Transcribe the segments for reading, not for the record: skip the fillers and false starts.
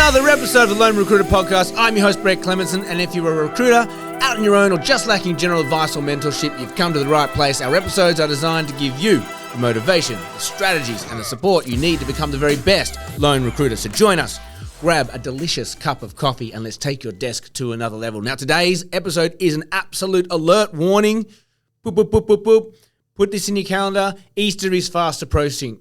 another episode of the Lone Recruiter Podcast. I'm your host, Brett Clemenson, and if you're a recruiter, out on your own, or just lacking general advice or mentorship, you've come to the right place. Our episodes are designed to give you the motivation, the strategies, and the support you need to become the very best lone recruiter. So join us, grab a delicious cup of coffee, and let's take your desk to another level. Now, today's episode is an absolute alert warning. Boop, boop, boop, boop, boop. Put this in your calendar. Easter is fast approaching.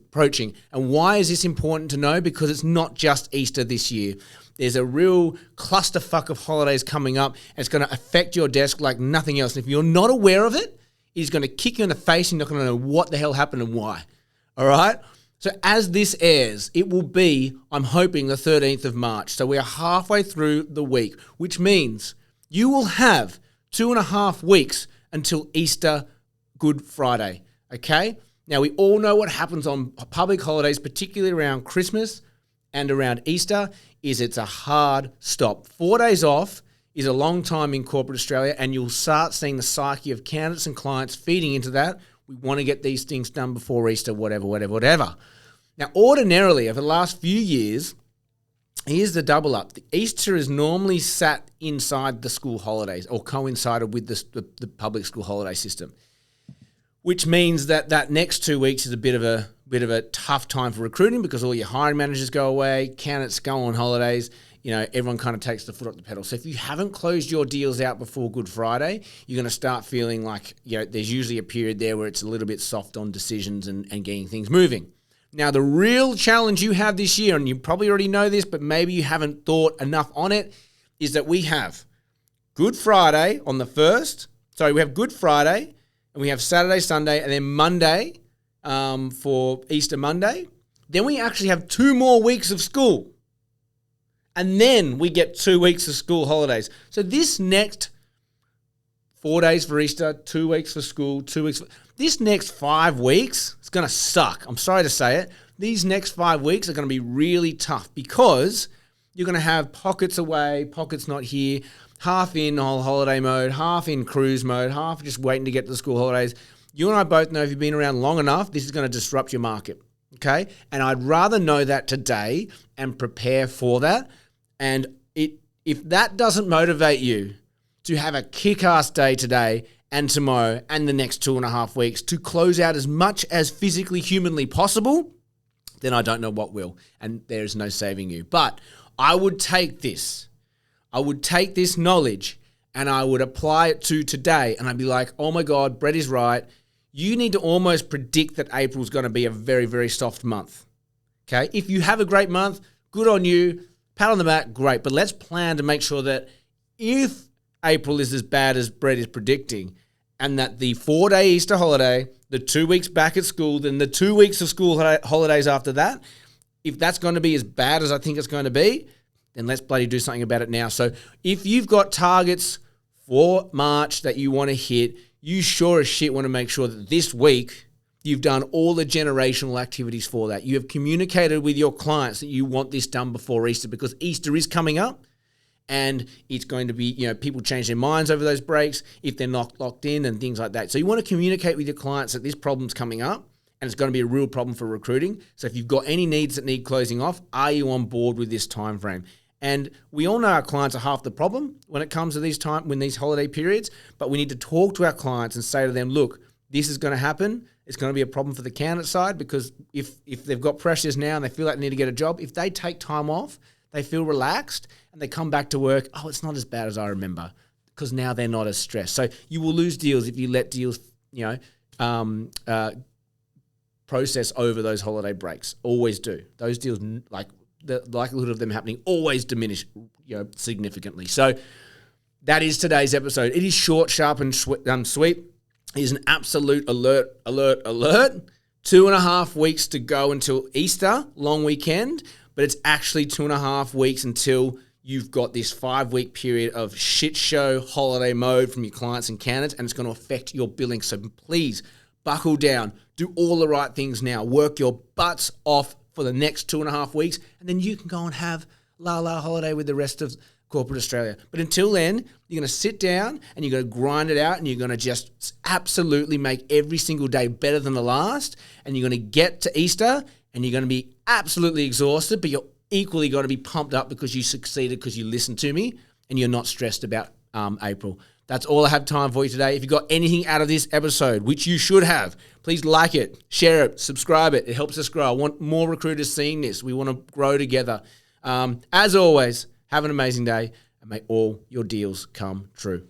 And why is this important to know? Because it's not just Easter this year. There's a real clusterfuck of holidays coming up, and it's going to affect your desk like nothing else. And if you're not aware of it, it's going to kick you in the face and you're not going to know what the hell happened and why. All right? So as this airs, it will be, I'm hoping, the 13th of March. So we are halfway through the week, which means you will have 2.5 weeks until Easter Good Friday, okay? Now, we all know what happens on public holidays, particularly around Christmas and around Easter, is it's a hard stop. 4 days off is a long time in corporate Australia, and you'll start seeing the psyche of candidates and clients feeding into that. We want to get these things done before Easter, whatever. Now, ordinarily, over the last few years, here's the double up. The Easter is normally sat inside the school holidays or coincided with the public school holiday system, which means that next 2 weeks is a bit of a tough time for recruiting because all your hiring managers go away, candidates go on holidays, everyone kind of takes the foot off the pedal. So if you haven't closed your deals out before Good Friday, you're going to start feeling like, there's usually a period there where it's a little bit soft on decisions and getting things moving. Now, the real challenge you have this year, and you probably already know this, but maybe you haven't thought enough on it, is that we have Good Friday on the 1st. Sorry, we have Good Friday, and we have Saturday, Sunday, and then Monday for Easter Monday. Then we actually have 2 more weeks of school. And then we get 2 weeks of school holidays. So this next 4 days for Easter, 2 weeks for school, 2 weeks this next 5 weeks, it's going to suck. I'm sorry to say it. These next 5 weeks are going to be really tough because you're going to have pockets away, pockets not here, half in holiday mode, half in cruise mode, half just waiting to get to the school holidays. You and I both know if you've been around long enough, this is going to disrupt your market, okay? And I'd rather know that today and prepare for that. And if that doesn't motivate you to have a kick-ass day today and tomorrow and the next 2.5 weeks to close out as much as physically, humanly possible, then I don't know what will. And there's no saving you. But I would take this knowledge and I would apply it to today. And I'd be like, oh my God, Brett is right. You need to almost predict that April is going to be a very, very soft month. Okay? If you have a great month, good on you. Pat on the back, great. But let's plan to make sure that if April is as bad as Brett is predicting, and that the 4-day Easter holiday, the 2 weeks back at school, then the 2 weeks of school holidays after that, if that's going to be as bad as I think it's going to be, then let's bloody do something about it now. So if you've got targets for March that you want to hit, you sure as shit want to make sure that this week you've done all the generational activities for that. You have communicated with your clients that you want this done before Easter because Easter is coming up. And it's going to be, people change their minds over those breaks if they're not locked in and things like that. So you want to communicate with your clients that this problem's coming up and it's going to be a real problem for recruiting. So if you've got any needs that need closing off, are you on board with this time frame? And we all know our clients are half the problem when it comes to these holiday periods, but we need to talk to our clients and say to them, look, this is going to happen. It's going to be a problem for the candidate side because if they've got pressures now and they feel like they need to get a job, if they take time off, they feel relaxed and they come back to work. Oh, it's not as bad as I remember because now they're not as stressed. So you will lose deals if you let deals, process over those holiday breaks. Always do. Those deals, like the likelihood of them happening, always diminish, significantly. So that is today's episode. It is short, sharp, and sweet. It is an absolute alert. 2.5 weeks to go until Easter, long weekend. But it's actually 2.5 weeks until you've got this 5-week period of shit show holiday mode from your clients and candidates, and it's going to affect your billing. So please buckle down, do all the right things now, work your butts off for the next 2.5 weeks, and then you can go and have la holiday with the rest of corporate Australia. But until then, you're going to sit down and you're going to grind it out and you're going to just absolutely make every single day better than the last, and you're going to get to Easter and you're going to be absolutely exhausted, but you're equally got to be pumped up because you succeeded because you listened to me and you're not stressed about April. That's all I have time for you today. If you got anything out of this episode, which you should have, please like it, share it, subscribe it. It helps us grow. I want more recruiters seeing this. We want to grow together. As always, have an amazing day and may all your deals come true.